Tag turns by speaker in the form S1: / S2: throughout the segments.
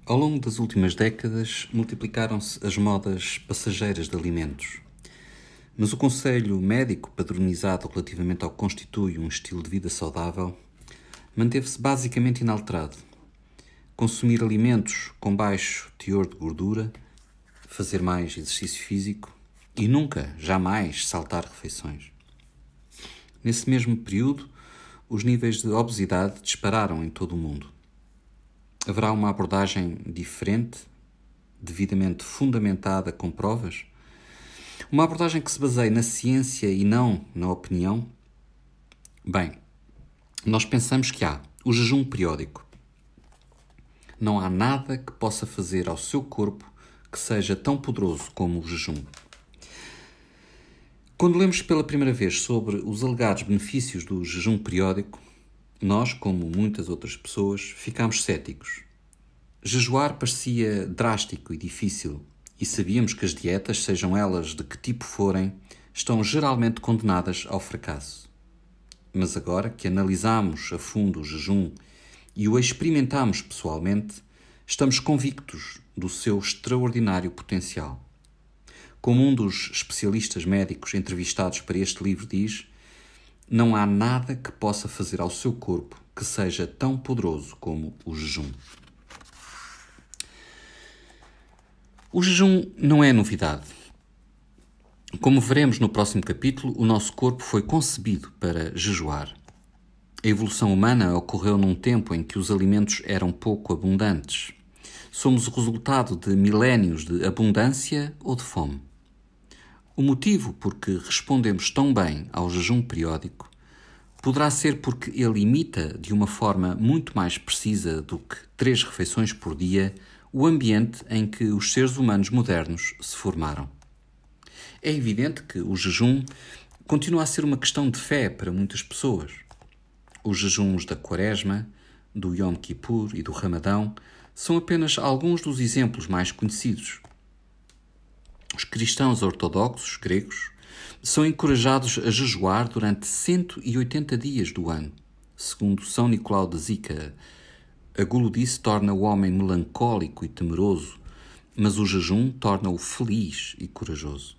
S1: Ao longo das últimas décadas, multiplicaram-se as modas passageiras de alimentos. Mas o conselho médico padronizado relativamente ao que constitui um estilo de vida saudável manteve-se basicamente inalterado. Consumir alimentos com baixo teor de gordura, fazer mais exercício físico e nunca, jamais, saltar refeições. Nesse mesmo período, os níveis de obesidade dispararam em todo o mundo. Haverá uma abordagem diferente, devidamente fundamentada com provas? Uma abordagem que se baseie na ciência e não na opinião? Bem, nós pensamos que há o jejum periódico. Não há nada que possa fazer ao seu corpo que seja tão poderoso como o jejum. Quando lemos pela primeira vez sobre os alegados benefícios do jejum periódico, nós, como muitas outras pessoas, ficámos céticos. Jejuar parecia drástico e difícil, e sabíamos que as dietas, sejam elas de que tipo forem, estão geralmente condenadas ao fracasso. Mas agora que analisamos a fundo o jejum e o experimentamos pessoalmente, estamos convictos do seu extraordinário potencial. Como um dos especialistas médicos entrevistados para este livro diz, não há nada que possa fazer ao seu corpo que seja tão poderoso como o jejum. O jejum não é novidade. Como veremos no próximo capítulo, o nosso corpo foi concebido para jejuar. A evolução humana ocorreu num tempo em que os alimentos eram pouco abundantes. Somos o resultado de milénios de abundância ou de fome. O motivo por que respondemos tão bem ao jejum periódico poderá ser porque ele imita, de uma forma muito mais precisa do que 3 refeições por dia, o ambiente em que os seres humanos modernos se formaram. É evidente que o jejum continua a ser uma questão de fé para muitas pessoas. Os jejuns da Quaresma, do Yom Kippur e do Ramadão são apenas alguns dos exemplos mais conhecidos. Os cristãos ortodoxos gregos são encorajados a jejuar durante 180 dias do ano. Segundo São Nicolau de Zica, a guludice torna o homem melancólico e temeroso, mas o jejum torna-o feliz e corajoso.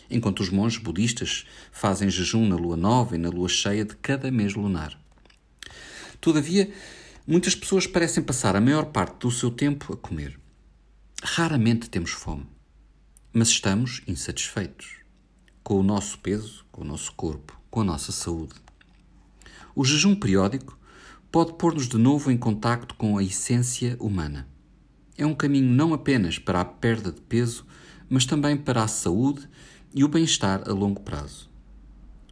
S1: Enquanto os monges budistas fazem jejum na lua nova e na lua cheia de cada mês lunar. Todavia, muitas pessoas parecem passar a maior parte do seu tempo a comer. Raramente temos fome, mas estamos insatisfeitos com o nosso peso, com o nosso corpo, com a nossa saúde. O jejum periódico pode pôr-nos de novo em contacto com a essência humana. É um caminho não apenas para a perda de peso, mas também para a saúde e o bem-estar a longo prazo.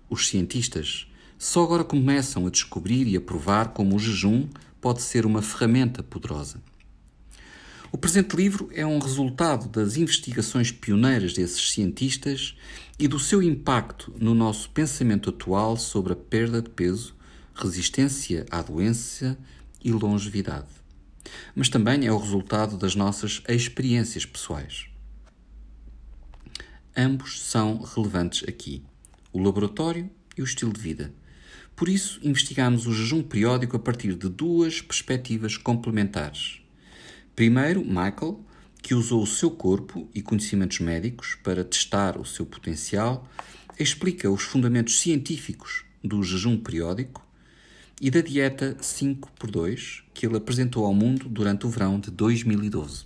S1: Os cientistas só agora começam a descobrir e a provar como o jejum pode ser uma ferramenta poderosa. O presente livro é um resultado das investigações pioneiras desses cientistas e do seu impacto no nosso pensamento atual sobre a perda de peso, resistência à doença e longevidade. Mas também é o resultado das nossas experiências pessoais. Ambos são relevantes aqui, o laboratório e o estilo de vida. Por isso, investigamos o jejum periódico a partir de 2 perspectivas complementares. Primeiro, Michael, que usou o seu corpo e conhecimentos médicos para testar o seu potencial, explica os fundamentos científicos do jejum periódico e da dieta 5x2 que ele apresentou ao mundo durante o verão de 2012.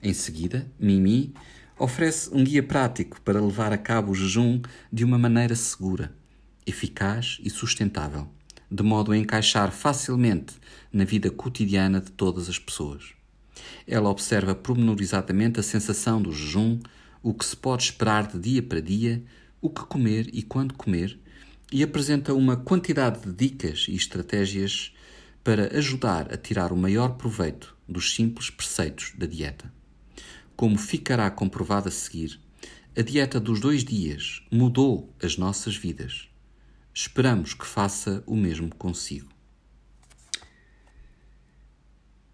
S1: Em seguida, Mimi oferece um guia prático para levar a cabo o jejum de uma maneira segura, eficaz e sustentável, de modo a encaixar facilmente na vida cotidiana de todas as pessoas. Ela observa pormenorizadamente a sensação do jejum, o que se pode esperar de dia para dia, o que comer e quando comer, e apresenta uma quantidade de dicas e estratégias para ajudar a tirar o maior proveito dos simples preceitos da dieta. Como ficará comprovado a seguir, a dieta dos 2 dias mudou as nossas vidas. Esperamos que faça o mesmo consigo.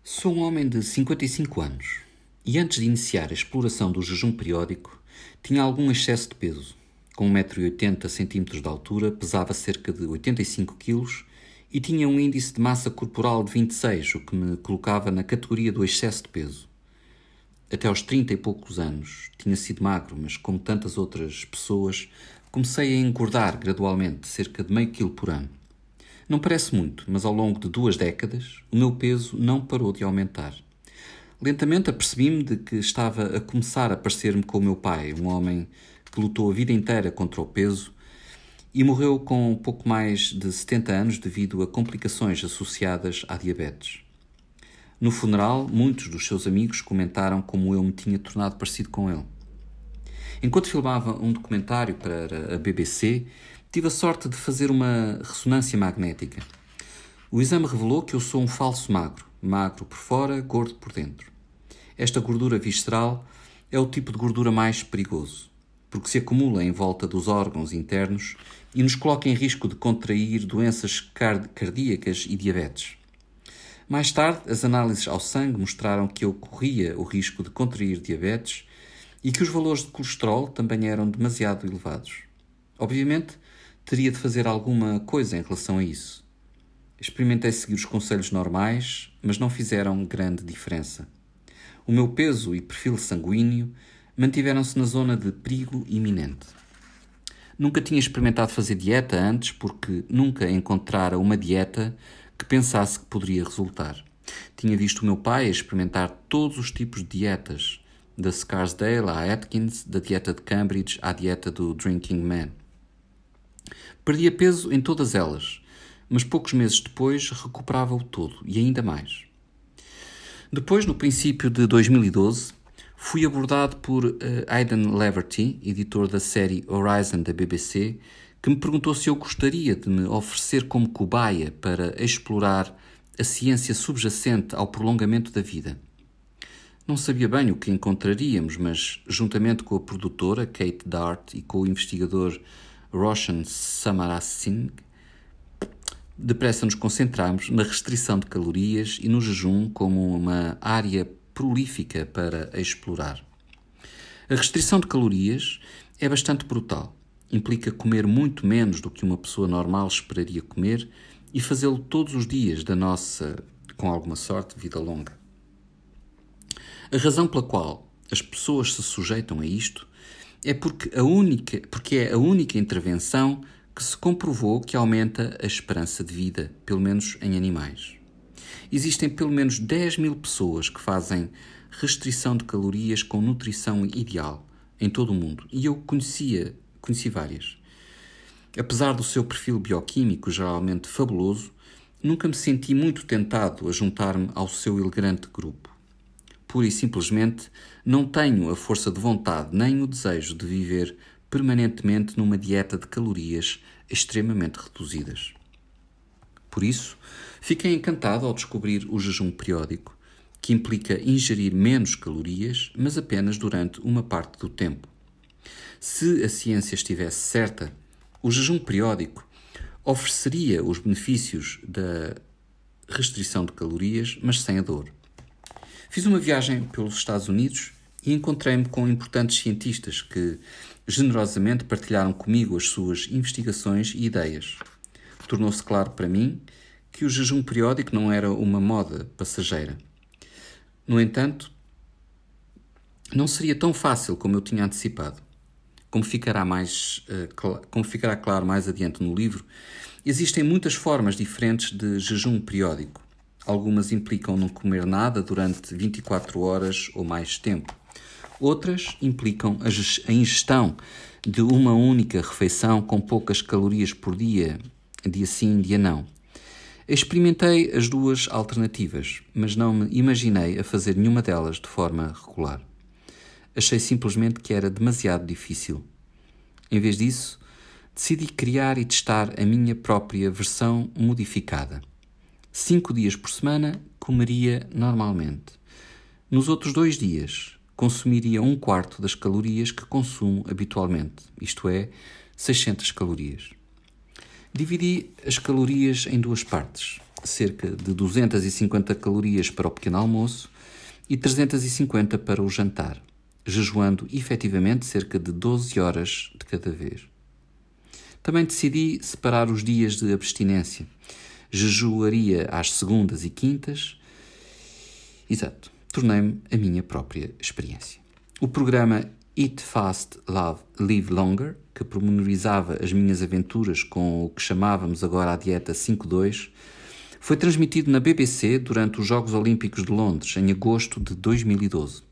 S1: Sou um homem de 55 anos e antes de iniciar a exploração do jejum periódico tinha algum excesso de peso. Com 1,80 m de altura, pesava cerca de 85 kg e tinha um índice de massa corporal de 26, o que me colocava na categoria do excesso de peso. Até aos 30 e poucos anos tinha sido magro, mas como tantas outras pessoas, comecei a engordar gradualmente, cerca de meio quilo por ano. Não parece muito, mas ao longo de 2 décadas, o meu peso não parou de aumentar. Lentamente apercebi-me de que estava a começar a parecer-me com o meu pai, um homem que lutou a vida inteira contra o peso e morreu com pouco mais de 70 anos devido a complicações associadas à diabetes. No funeral, muitos dos seus amigos comentaram como eu me tinha tornado parecido com ele. Enquanto filmava um documentário para a BBC, tive a sorte de fazer uma ressonância magnética. O exame revelou que eu sou um falso magro, magro por fora, gordo por dentro. Esta gordura visceral é o tipo de gordura mais perigoso, porque se acumula em volta dos órgãos internos e nos coloca em risco de contrair doenças cardíacas e diabetes. Mais tarde, as análises ao sangue mostraram que eu corria o risco de contrair diabetes e que os valores de colesterol também eram demasiado elevados. Obviamente, teria de fazer alguma coisa em relação a isso. Experimentei seguir os conselhos normais, mas não fizeram grande diferença. O meu peso e perfil sanguíneo mantiveram-se na zona de perigo iminente. Nunca tinha experimentado fazer dieta antes porque nunca encontrara uma dieta que pensasse que poderia resultar. Tinha visto o meu pai experimentar todos os tipos de dietas, da Scarsdale à Atkins, da dieta de Cambridge à dieta do Drinking Man. Perdia peso em todas elas, mas poucos meses depois recuperava-o todo, e ainda mais. Depois, no princípio de 2012, fui abordado por Aidan Leverty, editor da série Horizon da BBC, que me perguntou se eu gostaria de me oferecer como cobaia para explorar a ciência subjacente ao prolongamento da vida. Não sabia bem o que encontraríamos, mas, juntamente com a produtora Kate Dart e com o investigador Roshan Samarasin, depressa nos concentramos na restrição de calorias e no jejum como uma área prolífica para explorar. A restrição de calorias é bastante brutal. Implica comer muito menos do que uma pessoa normal esperaria comer e fazê-lo todos os dias da nossa, com alguma sorte, vida longa. A razão pela qual as pessoas se sujeitam a isto é porque é a única intervenção que se comprovou que aumenta a esperança de vida, pelo menos em animais. Existem pelo menos 10.000 pessoas que fazem restrição de calorias com nutrição ideal em todo o mundo e eu conheci várias. Apesar do seu perfil bioquímico geralmente fabuloso, nunca me senti muito tentado a juntar-me ao seu elegante grupo. Pura e simplesmente não tenho a força de vontade nem o desejo de viver permanentemente numa dieta de calorias extremamente reduzidas. Por isso, fiquei encantado ao descobrir o jejum periódico, que implica ingerir menos calorias, mas apenas durante uma parte do tempo. Se a ciência estivesse certa, o jejum periódico ofereceria os benefícios da restrição de calorias, mas sem a dor. Fiz uma viagem pelos Estados Unidos e encontrei-me com importantes cientistas que generosamente partilharam comigo as suas investigações e ideias. Tornou-se claro para mim que o jejum periódico não era uma moda passageira. No entanto, não seria tão fácil como eu tinha antecipado. Como ficará claro mais adiante no livro, existem muitas formas diferentes de jejum periódico. Algumas implicam não comer nada durante 24 horas ou mais tempo. Outras implicam a ingestão de uma única refeição com poucas calorias por dia sim, dia não. Experimentei as duas alternativas, mas não me imaginei a fazer nenhuma delas de forma regular. Achei simplesmente que era demasiado difícil. Em vez disso, decidi criar e testar a minha própria versão modificada. 5 dias por semana comeria normalmente. Nos outros 2 dias, consumiria 1/4 das calorias que consumo habitualmente, isto é, 600 calorias. Dividi as calorias em 2 partes, cerca de 250 calorias para o pequeno almoço e 350 para o jantar, jejuando efetivamente cerca de 12 horas de cada vez. Também decidi separar os dias de abstinência. jejuaria às segundas e quintas. Exato, tornei-me a minha própria experiência. O programa Eat Fast, Live Longer, que pormenorizava as minhas aventuras com o que chamávamos agora a dieta 5-2, foi transmitido na BBC durante os Jogos Olímpicos de Londres, em agosto de 2012.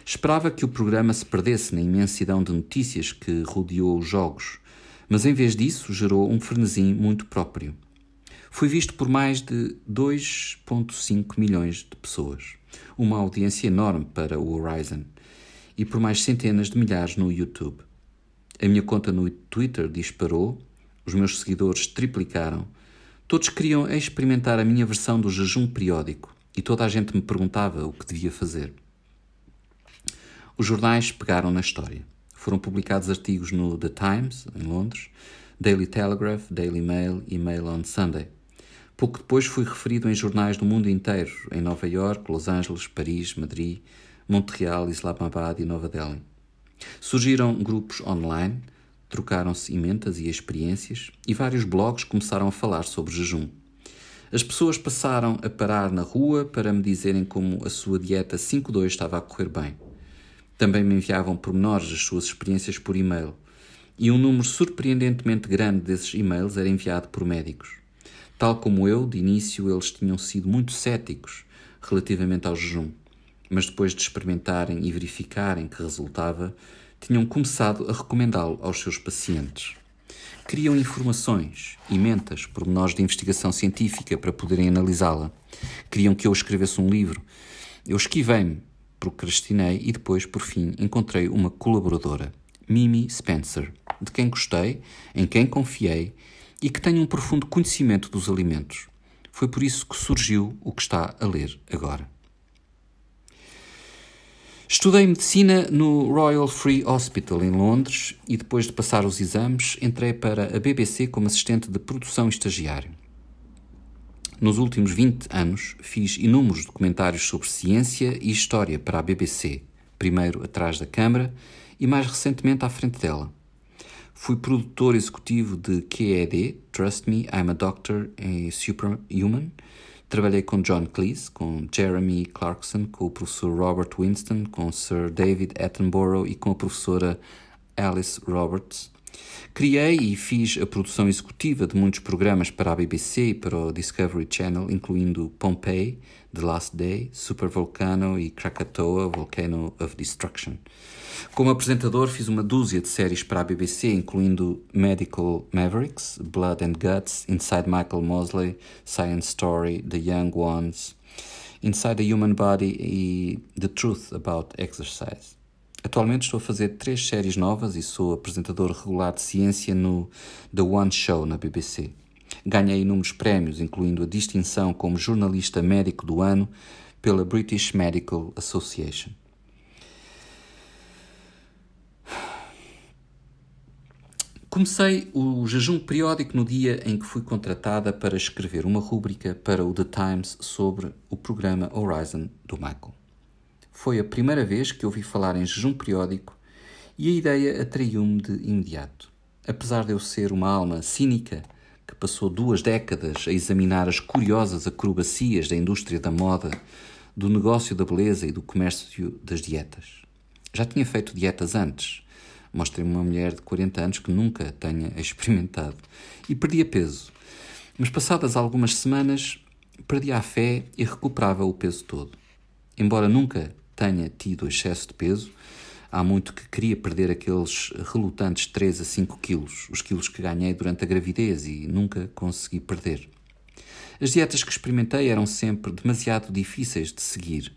S1: Esperava que o programa se perdesse na imensidão de notícias que rodeou os Jogos, mas em vez disso gerou um frenesim muito próprio. Foi visto por mais de 2,5 milhões de pessoas, uma audiência enorme para o Horizon, e por mais centenas de milhares no YouTube. A minha conta no Twitter disparou, os meus seguidores triplicaram, todos queriam experimentar a minha versão do jejum periódico e toda a gente me perguntava o que devia fazer. Os jornais pegaram na história. Foram publicados artigos no The Times, em Londres, Daily Telegraph, Daily Mail e Mail on Sunday. Pouco depois fui referido em jornais do mundo inteiro, em Nova Iorque, Los Angeles, Paris, Madrid, Montreal, Islamabad e Nova Delhi. Surgiram grupos online, trocaram-se emendas e experiências e vários blogs começaram a falar sobre jejum. As pessoas passaram a parar na rua para me dizerem como a sua dieta 5-2 estava a correr bem. Também me enviavam pormenores das suas experiências por e-mail e um número surpreendentemente grande desses e-mails era enviado por médicos. Tal como eu, de início eles tinham sido muito céticos relativamente ao jejum, mas depois de experimentarem e verificarem que resultava, tinham começado a recomendá-lo aos seus pacientes. Queriam informações, emendas, pormenores de investigação científica para poderem analisá-la. Queriam que eu escrevesse um livro. Eu esquivei-me, procrastinei e depois, por fim, encontrei uma colaboradora, Mimi Spencer, de quem gostei, em quem confiei e que tem um profundo conhecimento dos alimentos. Foi por isso que surgiu o que está a ler agora. Estudei medicina no Royal Free Hospital em Londres e depois de passar os exames entrei para a BBC como assistente de produção e estagiário. Nos últimos 20 anos fiz inúmeros documentários sobre ciência e história para a BBC, primeiro atrás da câmara e mais recentemente à frente dela. Fui produtor executivo de QED, Trust Me, I'm a Doctor e Superhuman. Trabalhei com John Cleese, com Jeremy Clarkson, com o professor Robert Winston, com Sir David Attenborough e com a professora Alice Roberts. Criei e fiz a produção executiva de muitos programas para a BBC e para o Discovery Channel, incluindo Pompeii, The Last Day, Supervolcano e Krakatoa, Volcano of Destruction. Como apresentador fiz uma dúzia de séries para a BBC, incluindo Medical Mavericks, Blood and Guts, Inside Michael Mosley, Science Story, The Young Ones, Inside the Human Body e The Truth About Exercise. Atualmente estou a fazer 3 séries novas e sou apresentador regular de ciência no The One Show na BBC. Ganhei inúmeros prémios, incluindo a distinção como jornalista médico do ano pela British Medical Association. Comecei o jejum periódico no dia em que fui contratada para escrever uma rúbrica para o The Times sobre o programa Horizon do Michael. Foi a primeira vez que ouvi falar em jejum periódico e a ideia atraiu-me de imediato. Apesar de eu ser uma alma cínica que passou 2 décadas a examinar as curiosas acrobacias da indústria da moda, do negócio da beleza e do comércio das dietas. Já tinha feito dietas antes. Mostrei-me uma mulher de 40 anos que nunca tenha experimentado e perdia peso. Mas passadas algumas semanas, perdia a fé e recuperava o peso todo. Embora nunca tenha tido excesso de peso, há muito que queria perder aqueles relutantes 3 a 5 quilos, os quilos que ganhei durante a gravidez e nunca consegui perder. As dietas que experimentei eram sempre demasiado difíceis de seguir,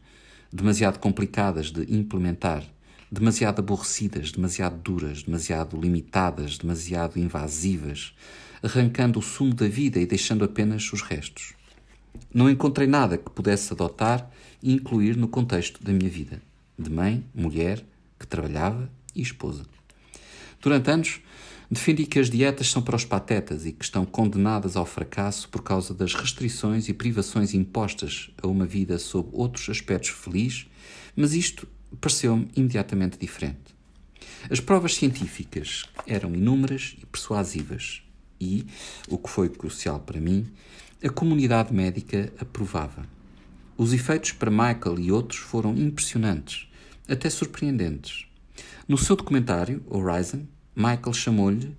S1: demasiado complicadas de implementar, demasiado aborrecidas, demasiado duras, demasiado limitadas, demasiado invasivas, arrancando o sumo da vida e deixando apenas os restos. Não encontrei nada que pudesse adotar e incluir no contexto da minha vida, de mãe, mulher, que trabalhava e esposa. Durante anos, defendi que as dietas são para os patetas e que estão condenadas ao fracasso por causa das restrições e privações impostas a uma vida sob outros aspectos felizes, mas isto pareceu-me imediatamente diferente. As provas científicas eram inúmeras e persuasivas e, o que foi crucial para mim, A comunidade médica aprovava. Os efeitos para Michael e outros foram impressionantes, até surpreendentes. No seu documentário, Horizon, Michael chamou-lhe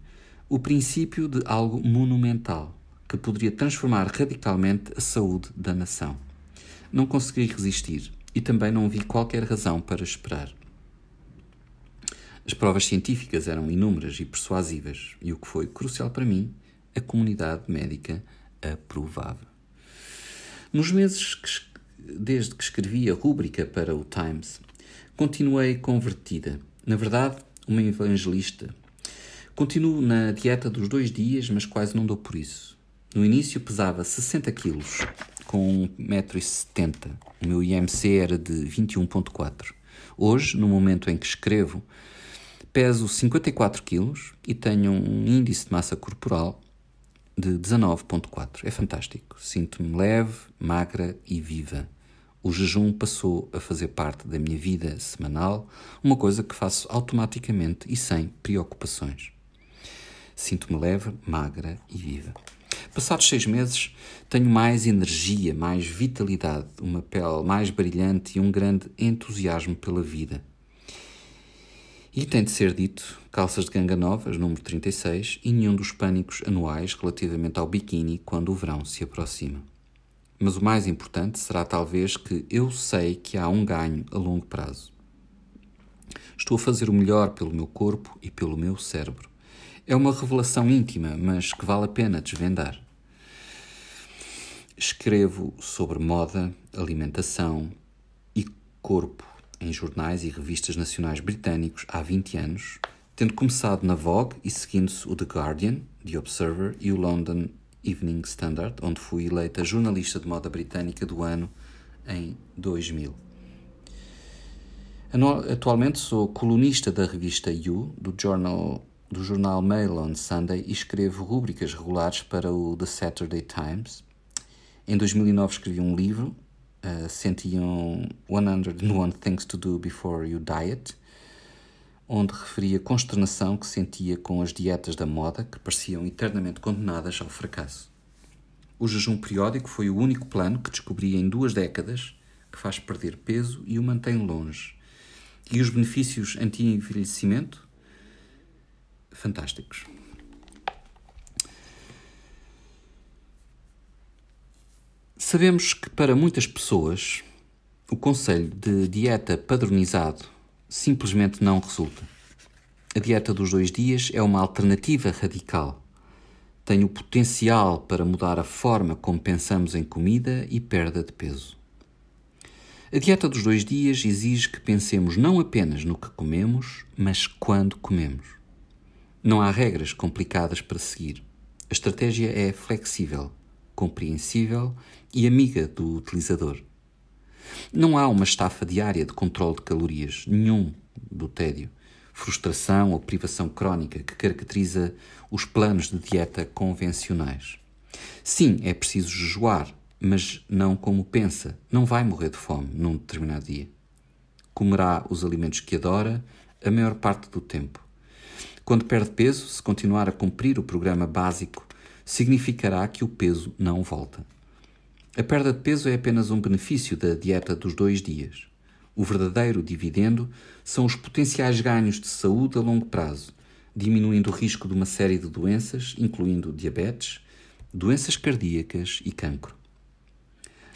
S1: o princípio de algo monumental, que poderia transformar radicalmente a saúde da nação. Não consegui resistir e também não vi qualquer razão para esperar. As provas científicas eram inúmeras e persuasivas e o que foi crucial para mim, a comunidade médica aprovava. Nos meses desde que escrevi a rúbrica para o Times, continuei convertida. Na verdade, uma evangelista. Continuo na dieta dos 2 dias, mas quase não dou por isso. No início pesava 60 quilos, com 1,70 m. O meu IMC era de 21,4. Hoje, no momento em que escrevo, peso 54 quilos e tenho um índice de massa corporal de 19,4. É fantástico. Sinto-me leve, magra e viva. O jejum passou a fazer parte da minha vida semanal, uma coisa que faço automaticamente e sem preocupações. Sinto-me leve, magra e viva. Passados 6 meses, tenho mais energia, mais vitalidade, uma pele mais brilhante e um grande entusiasmo pela vida. E tem de ser dito, calças de ganga novas, número 36, e nenhum dos pânicos anuais relativamente ao biquíni quando o verão se aproxima. Mas o mais importante será talvez que eu sei que há um ganho a longo prazo. Estou a fazer o melhor pelo meu corpo e pelo meu cérebro. É uma revelação íntima, mas que vale a pena desvendar. Escrevo sobre moda, alimentação e corpo em jornais e revistas nacionais britânicos há 20 anos, tendo começado na Vogue e seguindo-se o The Guardian, The Observer e o London Evening Standard, onde fui eleita jornalista de moda britânica do ano em 2000. Atualmente sou colunista da revista You, do jornal Mail on Sunday e escrevo rúbricas regulares para o The Saturday Times. Em 2009 escrevi um livro, 101 Things to Do Before You Diet, onde referi a consternação que sentia com as dietas da moda que pareciam eternamente condenadas ao fracasso. O jejum periódico foi o único plano que descobri em 2 décadas que faz perder peso e o mantém longe. E os benefícios anti-envelhecimento? Fantásticos. Sabemos que para muitas pessoas o conselho de dieta padronizado simplesmente não resulta. A dieta dos 2 dias é uma alternativa radical. Tem o potencial para mudar a forma como pensamos em comida e perda de peso. A dieta dos 2 dias exige que pensemos não apenas no que comemos, mas quando comemos. Não há regras complicadas para seguir. A estratégia é flexível, compreensível e amiga do utilizador. Não há uma estafa diária de controle de calorias, nenhum do tédio, frustração ou privação crónica que caracteriza os planos de dieta convencionais. Sim, é preciso jejuar, mas não como pensa, não vai morrer de fome num determinado dia. Comerá os alimentos que adora a maior parte do tempo. Quando perde peso, se continuar a cumprir o programa básico, significará que o peso não volta. A perda de peso é apenas um benefício da dieta dos 2 dias. O verdadeiro dividendo são os potenciais ganhos de saúde a longo prazo, diminuindo o risco de uma série de doenças, incluindo diabetes, doenças cardíacas e cancro.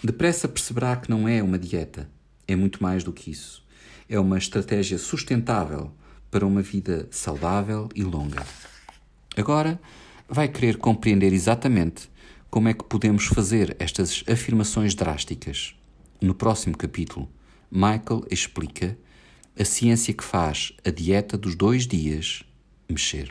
S1: Depressa perceberá que não é uma dieta, é muito mais do que isso. É uma estratégia sustentável para uma vida saudável e longa. Agora vai querer compreender exatamente como é que podemos fazer estas afirmações drásticas. No próximo capítulo, Michael explica a ciência que faz a dieta dos 2 dias mexer.